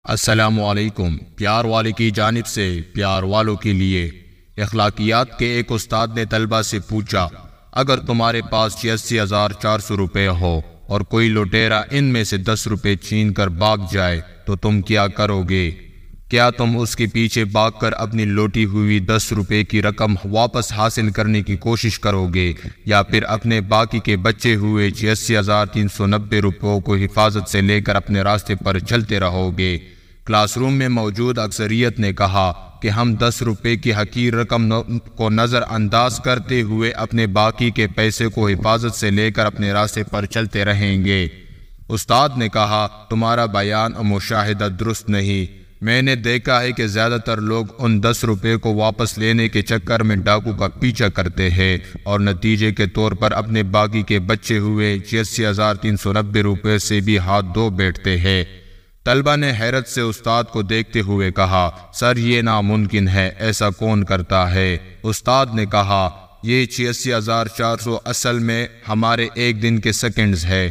السلام علیکم۔ پیار والے کی جانب سے پیار والوں کے لیے اخلاقیات کے ایک استاد نے طلبہ سے پوچھا، اگر تمہارے پاس 86,400 روپے ہو اور کوئی لٹیرا ان میں سے 10 روپے چھین کر بھاگ جائے تو تم کیا کرو گے؟ کیا تم اس کے پیچھے بھاگ کر اپنی لوٹی ہوئی 10 روپے کی رقم واپس حاصل کرنے کی کوشش کرو گے، یا پھر اپنے باقی کے بچے ہوئے 86,390 روپوں کو حفاظت سے لے کر اپنے راستے پر چلتے رہو گے؟ کلاس روم میں موجود اکثریت نے کہا کہ ہم 10 روپے کی حقیر رقم کو نظر انداز کرتے ہوئے اپنے باقی کے پیسے کو حفاظت سے لے کر اپنے راستے پر چلتے رہیں گے۔ استاد نے کہا، تمہارا بیان اور مشاہدہ درست نہیں۔ میں نے دیکھا ہے کہ زیادہ تر لوگ ان 10 روپے کو واپس لینے کے چکر میں ڈاکو کا پیچھا کرتے ہیں اور نتیجے کے طور پر اپنے باقی کے بچے ہوئے 86,390 روپے سے بھی ہاتھ دھو بیٹھتے ہیں۔ طلبہ نے حیرت سے استاد کو دیکھتے ہوئے کہا، سر یہ ناممکن ہے، ایسا کون کرتا ہے؟ استاد نے کہا، یہ 86,400 اصل میں ہمارے ایک دن کے سیکنڈز ہے۔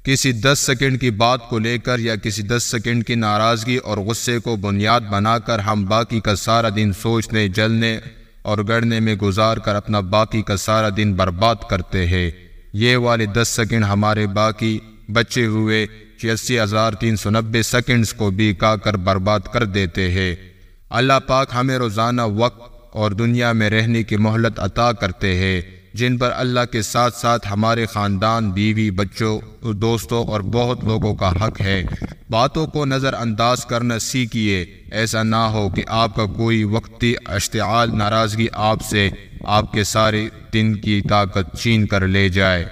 کسی 10 سیکنڈ کی بات کو لے کر یا کسی 10 سیکنڈ کی ناراضگی اور غصے کو بنیاد بنا کر ہم باقی کا سارا دن سوچنے، جلنے اور گڑنے میں گزار کر اپنا باقی کا سارا دن برباد کرتے ہیں۔ یہ والے 10 سیکنڈ ہمارے باقی بچے ہوئے 86,390 سیکنڈز کو بھی کا کر برباد کر دیتے ہیں۔ اللہ پاک ہمیں روزانہ وقت اور دنیا میں رہنے کی مہلت عطا کرتے ہیں، جن پر اللہ کے ساتھ ساتھ ہمارے خاندان، بیوی، بچوں، دوستوں اور بہت لوگوں کا حق ہے۔ باتوں کو نظر انداز کرنا سیکھیے، ایسا نہ ہو کہ آپ کا کوئی وقتی اشتعال، ناراضگی آپ سے آپ کے سارے دن کی طاقت چھین کر لے جائے۔